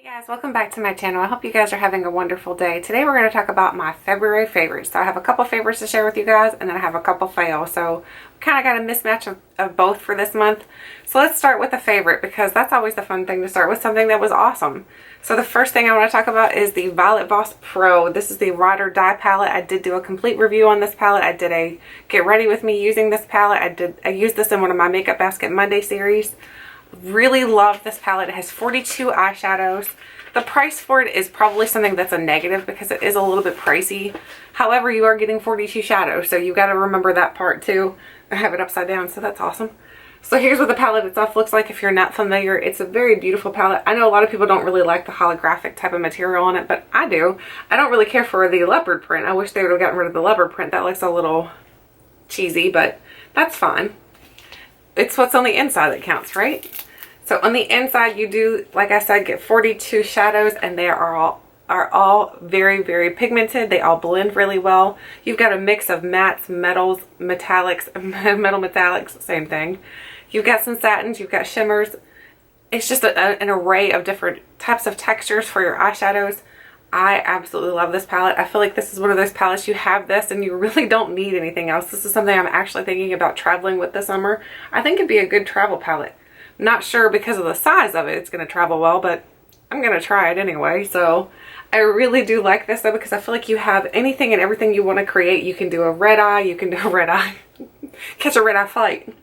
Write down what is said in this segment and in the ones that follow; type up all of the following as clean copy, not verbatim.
Guys, welcome back to my channel. I hope you guys are having a wonderful day. Today we're going to talk about my February favorites. So I have a couple favorites to share with you guys, and then I have a couple fails. So kind of got a mismatch of both for this month. So let's start with a favorite, because that's always the fun thing, to start with something that was awesome. So the first thing I want to talk about is the Voss Pro. This is the Ride or Die palette. I did do a complete review on this palette. I did a get ready with me using this palette. I used this in one of my Makeup Basket Monday series. Really love this palette. It has 42 eyeshadows. The price for it is probably something that's a negative because it is a little bit pricey. However, you are getting 42 shadows, so you got to remember that part too. I have it upside down, so that's awesome. So here's what the palette itself looks like if you're not familiar. It's a very beautiful palette. I know a lot of people don't really like the holographic type of material on it, but I do. I don't really care for the leopard print. I wish they would have gotten rid of the leopard print. That looks a little cheesy, but that's fine. It's what's on the inside that counts, right? So on the inside, you do, like I said, get 42 shadows, and they are all very, very pigmented. They all blend really well. You've got a mix of mattes, metals, metallics, metal metallics, same thing. You've got some satins, you've got shimmers. It's just an array of different types of textures for your eyeshadows. I absolutely love this palette. I feel like this is one of those palettes, you have this and you really don't need anything else. This is something I'm actually thinking about traveling with this summer. I think it'd be a good travel palette. Not sure because of the size of it it's going to travel well, but I'm going to try it anyway. So I really do like this though, because I feel like you have anything and everything you want to create. You can do a red eye, you can do a red eye, catch a red eye flight.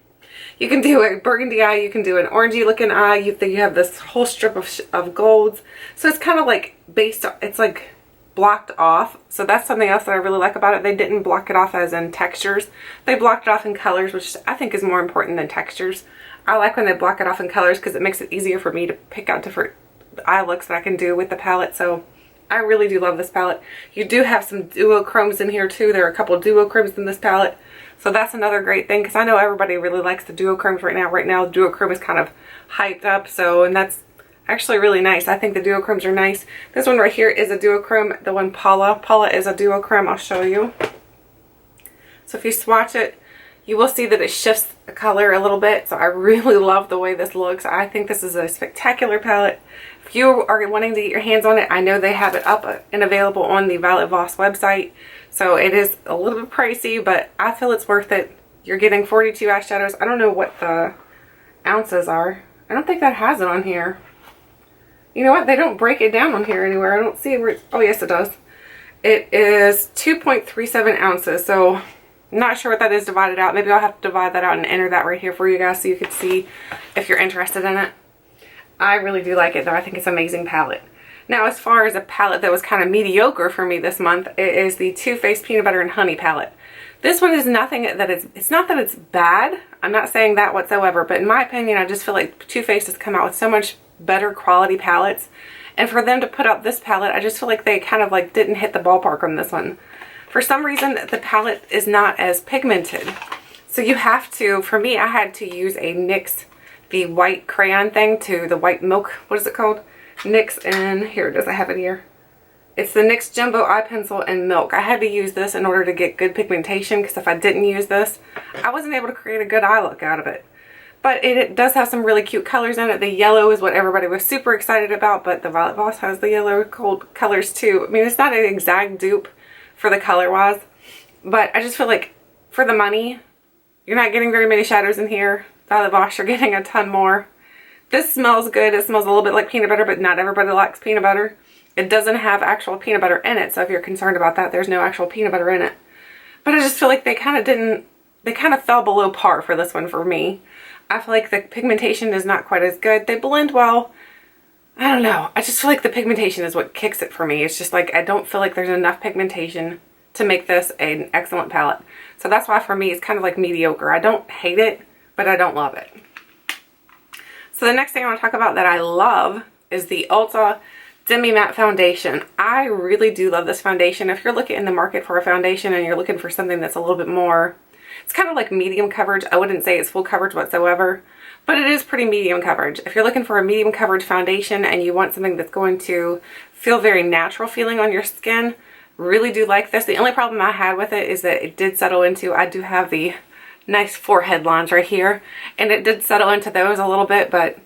You can do a burgundy eye, you can do an orangey looking eye. You have this whole strip of golds. So it's kind of like it's like blocked off. So that's something else that I really like about it. They didn't block it off as in textures. They blocked it off in colors, which I think is more important than textures. I like when they block it off in colors because it makes it easier for me to pick out different eye looks that I can do with the palette. So I really do love this palette. You do have some duochromes in here too. There are a couple duochromes in this palette. So that's another great thing, because I know everybody really likes the duochromes right now. Right now, the duochrome is kind of hyped up. And that's actually really nice. I think the duochromes are nice. This one right here is a duochrome. The one Paula is a duochrome. I'll show you. So if you swatch it, you will see that it shifts the color a little bit. So I really love the way this looks. I think this is a spectacular palette. If you are wanting to get your hands on it, I know they have it up and available on the Voss website. So it is a little bit pricey, but I feel it's worth it. You're getting 42 eyeshadows. I don't know what the ounces are. I don't think that has it on here. You know what? They don't break it down on here anywhere. I don't see where oh yes, it does. It is 2.37 ounces. So I'm not sure what that is divided out. Maybe I'll have to divide that out and enter that right here for you guys so you can see if you're interested in it. I really do like it though. I think it's an amazing palette. Now, as far as a palette that was kind of mediocre for me this month, it is the Too Faced Peanut Butter and Honey palette. This one is nothing that it's not that it's bad. I'm not saying that whatsoever, but in my opinion, I just feel like Too Faced has come out with so much better quality palettes. And for them to put out this palette, I just feel like they kind of like didn't hit the ballpark on this one. For some reason, the palette is not as pigmented. So you have to, for me, I had to use a NYX, the white crayon thing to the white milk, what is it called? NYX, and here it is, I have it here. It's the NYX Jumbo Eye Pencil and Milk. I had to use this in order to get good pigmentation, because if I didn't use this, I wasn't able to create a good eye look out of it. But it does have some really cute colors in it. The yellow is what everybody was super excited about, but the Voss has the yellow cold colors too. I mean, it's not an exact dupe for the color wise, but I just feel like for the money, you're not getting very many shadows in here. Voss, you're getting a ton more. This smells good. It smells a little bit like peanut butter, but not everybody likes peanut butter. It doesn't have actual peanut butter in it, so if you're concerned about that, there's no actual peanut butter in it. But I just feel like they kind of fell below par for this one for me. I feel like the pigmentation is not quite as good. They blend well. I don't know. I just feel like the pigmentation is what kicks it for me. It's just like I don't feel like there's enough pigmentation to make this an excellent palette. So that's why for me it's kind of like mediocre. I don't hate it, but I don't love it. So the next thing I want to talk about that I love is the Ulta Demi Matte Foundation. I really do love this foundation. If you're looking in the market for a foundation and you're looking for something that's a little bit more, it's kind of like medium coverage. I wouldn't say it's full coverage whatsoever, but it is pretty medium coverage. If you're looking for a medium coverage foundation and you want something that's going to feel very natural feeling on your skin, really do like this. The only problem I had with it is that it did settle into, I do have the nice forehead lines right here, and it did settle into those a little bit, but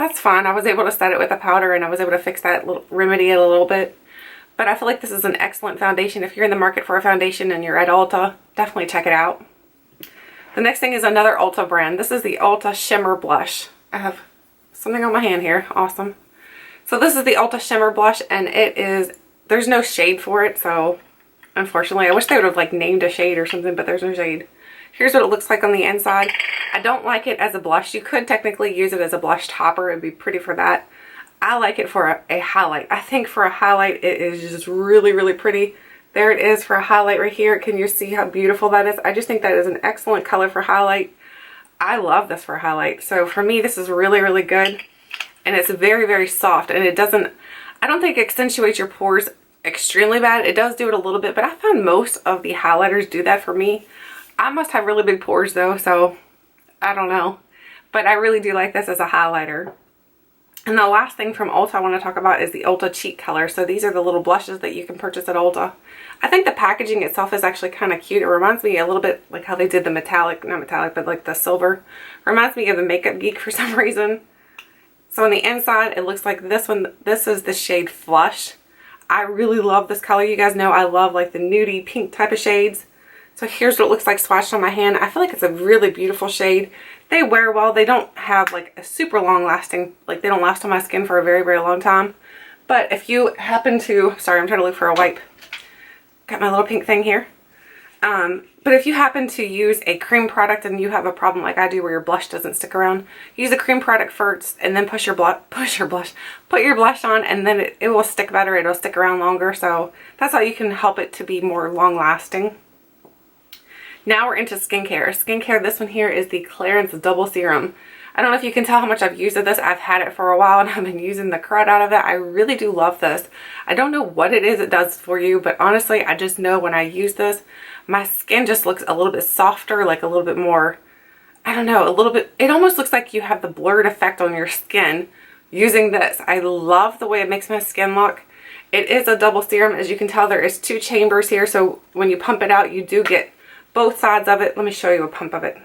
that's fine. I was able to set it with a powder and I was able to fix that, remedy it a little bit. But I feel like this is an excellent foundation. If you're in the market for a foundation and you're at Ulta, definitely check it out. The next thing is another Ulta brand. This is the Ulta Shimmer Blush. I have something on my hand here. Awesome. So this is the Ulta Shimmer Blush, and it is, there's no shade for it, so unfortunately, I wish they would have like named a shade or something, but there's no shade. Here's what it looks like on the inside. I don't like it as a blush. You could technically use it as a blush topper. It'd be pretty for that. I like it for a highlight. I think for a highlight, it is just really, really pretty. There it is for a highlight right here. Can you see how beautiful that is? I just think that is an excellent color for highlight. I love this for a highlight. So for me, this is really, really good. And it's very, very soft. And it doesn't, I don't think it accentuates your pores extremely bad. It does do it a little bit, but I found most of the highlighters do that for me. I must have really big pores though, so I don't know. But I really do like this as a highlighter. And the last thing from Ulta I want to talk about is the Ulta Cheek Color. So these are the little blushes that you can purchase at Ulta. I think the packaging itself is actually kind of cute. It reminds me a little bit like how they did the metallic, not metallic, but like the silver. Reminds me of the Makeup Geek for some reason. So on the inside, it looks like this one. This is the shade Flush. I really love this color. You guys know I love like the nudie pink type of shades. So here's what it looks like swatched on my hand. I feel like it's a really beautiful shade. They wear well. They don't have like a super long lasting, like they don't last on my skin for a very, very long time. But if you happen to, sorry, I'm trying to look for a wipe. Got my little pink thing here. But if you happen to use a cream product and you have a problem like I do where your blush doesn't stick around, use a cream product first and then put your blush on, and then it will stick better. It'll stick around longer. So that's how you can help it to be more long lasting. Now we're into skincare. Skincare, this one here is the Clarins Double Serum. I don't know if you can tell how much I've used of this. I've had it for a while and I've been using the crud out of it. I really do love this. I don't know what it is it does for you, but honestly, I just know when I use this, my skin just looks a little bit softer, like a little bit more, I don't know, a little bit, it almost looks like you have the blurred effect on your skin using this. I love the way it makes my skin look. It is a double serum. As you can tell, there is 2 chambers here, so when you pump it out, you do get both sides of it. Let me show you a pump of it.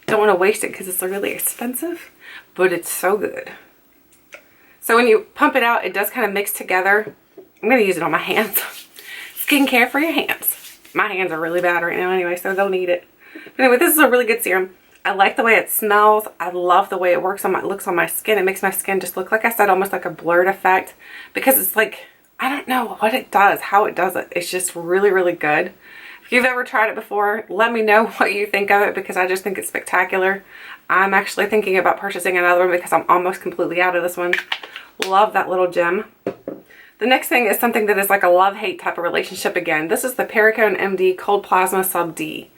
Don't want to waste it because it's really expensive, but it's so good. So when you pump it out, it does kind of mix together. I'm going to use it on my hands. Skincare for your hands. My hands are really bad right now anyway, so they'll need it. But anyway, this is a really good serum. I like the way it smells. I love the way it works on looks on my skin. It makes my skin just look, like I said, almost like a blurred effect, because it's like, I don't know what it does, how it does it. It's just really, really good. If you've ever tried it before, let me know what you think of it, because I just think it's spectacular. I'm actually thinking about purchasing another one because I'm almost completely out of this one. Love that little gem. The next thing is something that is like a love-hate type of relationship again. This is the Perricone MD Cold Plasma Sub D.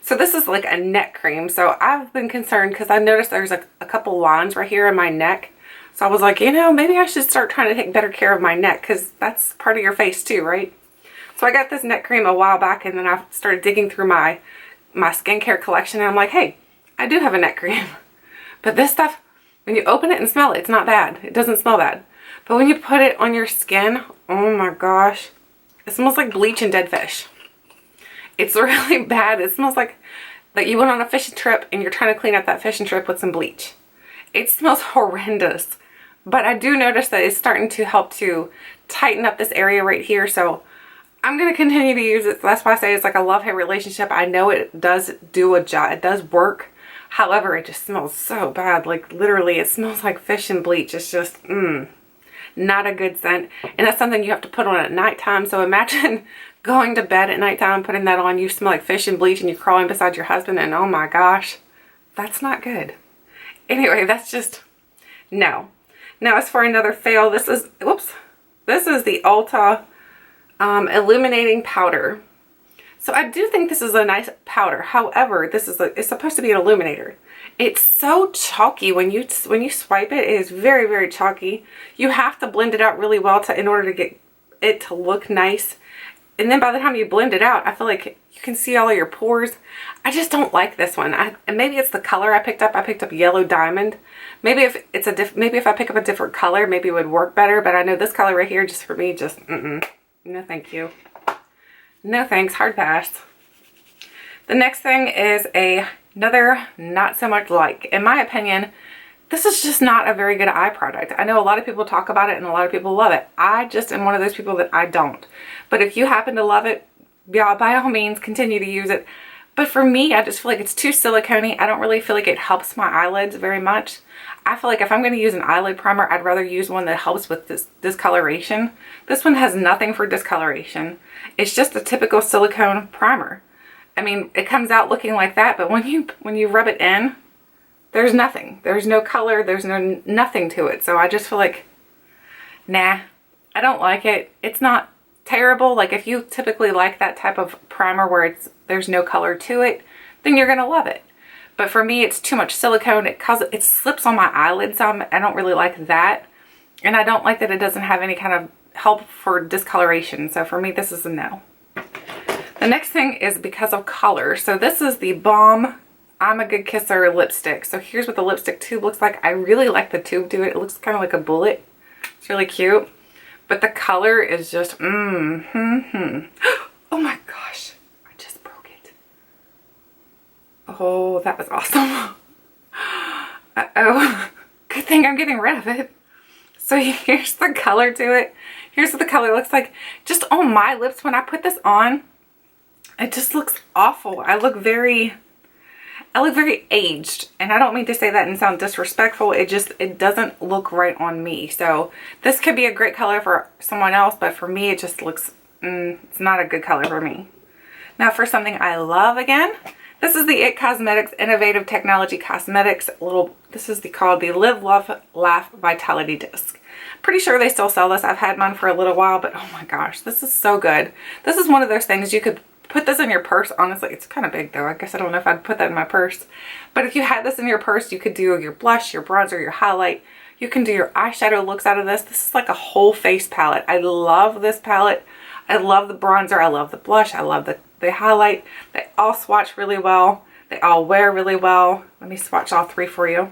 So this is like a neck cream. So I've been concerned because I noticed there's a couple lines right here in my neck. So I was like, you know, maybe I should start trying to take better care of my neck, because that's part of your face too, right? So I got this neck cream a while back, and then I started digging through my skincare collection, and I'm like, hey, I do have a neck cream. But this stuff, when you open it and smell it, it's not bad. It doesn't smell bad. But when you put it on your skin, oh my gosh, it smells like bleach and dead fish. It's really bad. It smells like you went on a fishing trip and you're trying to clean up that fishing trip with some bleach. It smells horrendous. But I do notice that it's starting to help to tighten up this area right here. So I'm going to continue to use it. That's why I say it's like a love-hate relationship. I know it does do a job. It does work. However, it just smells so bad. Like literally, it smells like fish and bleach. It's just, not a good scent. And that's something you have to put on at nighttime. So imagine going to bed at nighttime, putting that on. You smell like fish and bleach and you're crawling beside your husband, and oh my gosh, that's not good. Anyway, that's just, no. Now as for another fail, this is, this is the Ulta Illuminating Powder. So I do think this is a nice powder. However, this is it's supposed to be an illuminator. It's so chalky when you swipe it. It is very, very chalky. You have to blend it out really well in order to get it to look nice. And then by the time you blend it out, I feel like you can see all of your pores. I just don't like this one. And maybe it's the color I picked up. I picked up Yellow Diamond. Maybe if it's maybe if I pick up a different color, maybe it would work better. But I know this color right here, just for me, just no, thank you. No thanks, hard pass. The next thing is another not so much like. In my opinion, this is just not a very good eye product. I know a lot of people talk about it and a lot of people love it. I just am one of those people that I don't. But if you happen to love it, yeah, by all means, continue to use it. But for me, I just feel like it's too silicone-y. I don't really feel like it helps my eyelids very much. I feel like if I'm going to use an eyelid primer, I'd rather use one that helps with this discoloration. This one has nothing for discoloration. It's just a typical silicone primer. I mean, it comes out looking like that, but when you rub it in, there's nothing. There's no color. There's nothing to it. So I just feel like, nah, I don't like it. It's not terrible. Like if you typically like that type of primer where there's no color to it, then you're going to love it. But for me, it's too much silicone. It slips on my eyelids. So I don't really like that. And I don't like that it doesn't have any kind of help for discoloration. So for me, this is a no. The next thing is because of color. So this is the Balm I'm a Good Kisser lipstick. So here's what the lipstick tube looks like. I really like the tube to it. It looks kind of like a bullet. It's really cute. But the color is just, Oh my gosh. I just broke it. Oh, that was awesome. Uh-oh. Good thing I'm getting rid of it. So here's the color to it. Here's what the color looks like. Just on my lips, when I put this on, it just looks awful. I look very aged, and I don't mean to say that and sound disrespectful. It doesn't look right on me. So this could be a great color for someone else, but for me it just looks, it's not a good color for me. Now for something I love again, this is the IT Cosmetics Innovative Technology Cosmetics this is called the Live, Love, Laugh Vitality Disc. Pretty sure they still sell this. I've had mine for a little while, but oh my gosh, this is so good. This is one of those things you could put this in your purse. Honestly, it's kind of big though. I guess I don't know if I'd put that in my purse. But if you had this in your purse, you could do your blush, your bronzer, your highlight. You can do your eyeshadow looks out of this. This is like a whole face palette. I love this palette. I love the bronzer. I love the blush. I love the highlight. They all swatch really well. They all wear really well. Let me swatch all three for you.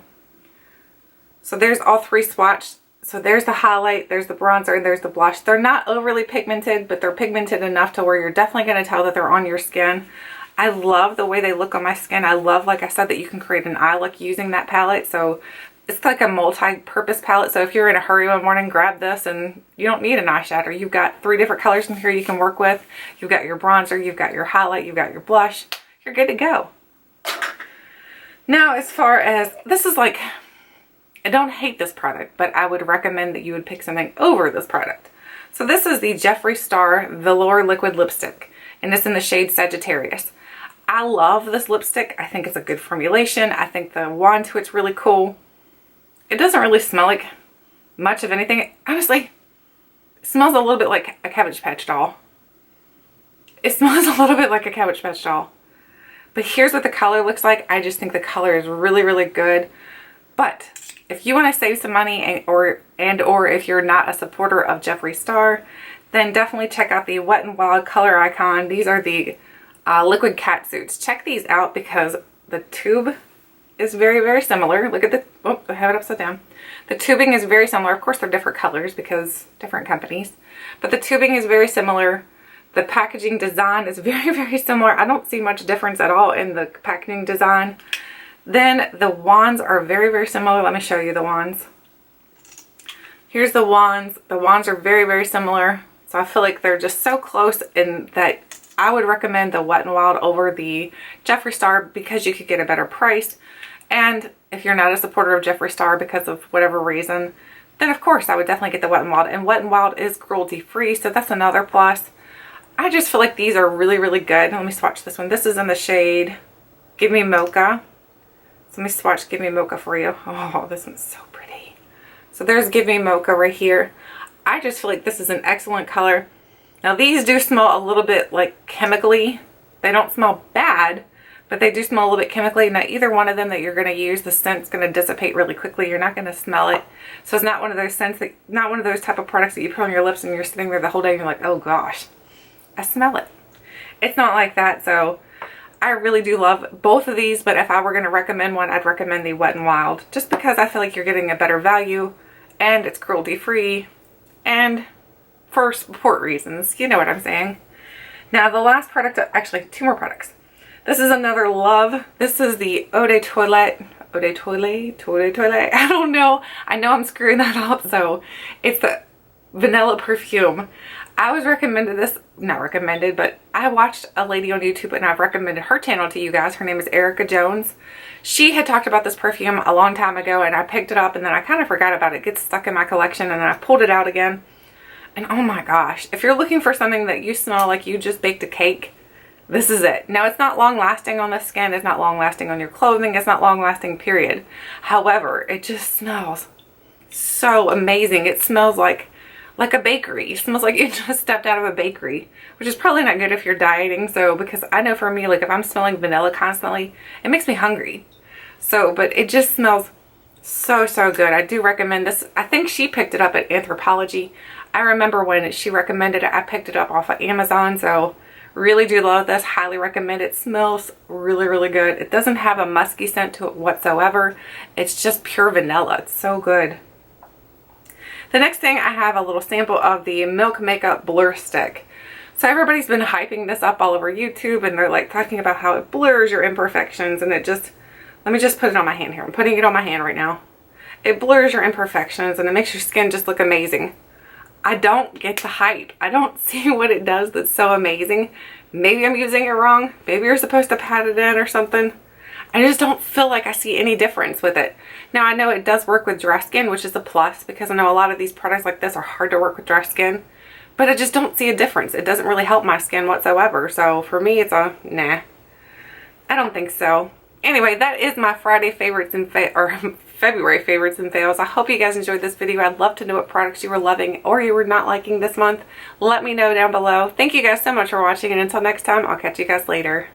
So there's all three swatched. So there's the highlight, there's the bronzer, and there's the blush. They're not overly pigmented, but they're pigmented enough to where you're definitely going to tell that they're on your skin. I love the way they look on my skin. I love, like I said, that you can create an eye look using that palette. So it's like a multi-purpose palette. So if you're in a hurry one morning, grab this and you don't need an eyeshadow. You've got 3 different colors in here you can work with. You've got your bronzer, you've got your highlight, you've got your blush. You're good to go. Now, as far as, this is like, I don't hate this product, but I would recommend that you would pick something over this product. So this is the Jeffree Star Velour Liquid Lipstick, and it's in the shade Sagittarius. I love this lipstick. I think it's a good formulation. I think the wand to it's really cool. It doesn't really smell like much of anything. Honestly, it smells a little bit like a Cabbage Patch doll. It smells a little bit like a Cabbage Patch doll. But here's what the color looks like. I just think the color is really, really good. But if you want to save some money or if you're not a supporter of Jeffree Star, then definitely check out the Wet n Wild Color Icon. These are the liquid catsuits. Check these out because the tube is very, very similar. Look at the, oh, I have it upside down. The tubing is very similar. Of course, they're different colors because different companies, but the tubing is very similar. The packaging design is very, very similar. I don't see much difference at all in the packaging design. Then the wands are very, very similar. Let me show you the wands. Here's the wands. The wands are very, very similar. So I feel like they're just so close in that I would recommend the Wet n Wild over the Jeffree Star because you could get a better price. And if you're not a supporter of Jeffree Star because of whatever reason, then of course I would definitely get the Wet n Wild. And Wet n Wild is cruelty free, so that's another plus. I just feel like these are really, really good. Let me swatch this one. This is in the shade Give Me Mocha. So let me swatch Give Me Mocha for you. Oh, this one's so pretty. So there's Give Me Mocha right here. I just feel like this is an excellent color. Now these do smell a little bit like chemically. They don't smell bad, but they do smell a little bit chemically. Now either one of them that you're going to use, the scent's going to dissipate really quickly. You're not going to smell it. So it's not one of those scents that, not one of those type of products that you put on your lips and you're sitting there the whole day and you're like, oh gosh, I smell it. It's not like that. So I really do love both of these, but if I were going to recommend one, I'd recommend the Wet n Wild just because I feel like you're getting a better value and it's cruelty free and for support reasons. You know what I'm saying. Now the last product, actually 2 more products. This is another love. This is the Eau de Toilette Eau de Toilette. I don't know. I know I'm screwing that up. So it's the vanilla perfume. I was recommended this, not recommended, but I watched a lady on YouTube and I've recommended her channel to you guys. Her name is Erica Jones. She had talked about this perfume a long time ago and I picked it up and then I kind of forgot about it. It gets stuck in my collection and then I pulled it out again. And oh my gosh, if you're looking for something that you smell like you just baked a cake, this is it. Now, it's not long lasting on the skin. It's not long lasting on your clothing. It's not long lasting, period. However, it just smells so amazing. It smells like a bakery. It smells like you just stepped out of a bakery, which is probably not good if you're dieting. So, because I know for me, like if I'm smelling vanilla constantly, it makes me hungry. So, but it just smells so, so good. I do recommend this. I think she picked it up at Anthropologie. I remember when she recommended it, I picked it up off of Amazon. So really do love this. Highly recommend it. Smells really, really good. It doesn't have a musky scent to it whatsoever. It's just pure vanilla. It's so good. The next thing, I have a little sample of the Milk Makeup Blur Stick. So everybody's been hyping this up all over YouTube and they're like talking about how it blurs your imperfections, and it just, let me just put it on my hand here. I'm putting it on my hand right now. It blurs your imperfections and it makes your skin just look amazing. I don't get the hype. I don't see what it does that's so amazing. Maybe I'm using it wrong. Maybe you're supposed to pat it in or something. I just don't feel like I see any difference with it. Now, I know it does work with dry skin, which is a plus, because I know a lot of these products like this are hard to work with dry skin, but I just don't see a difference. It doesn't really help my skin whatsoever. So for me, it's a nah. I don't think so. Anyway, that is my Friday favorites and February favorites and fails. I hope you guys enjoyed this video. I'd love to know what products you were loving or you were not liking this month. Let me know down below. Thank you guys so much for watching, and until next time, I'll catch you guys later.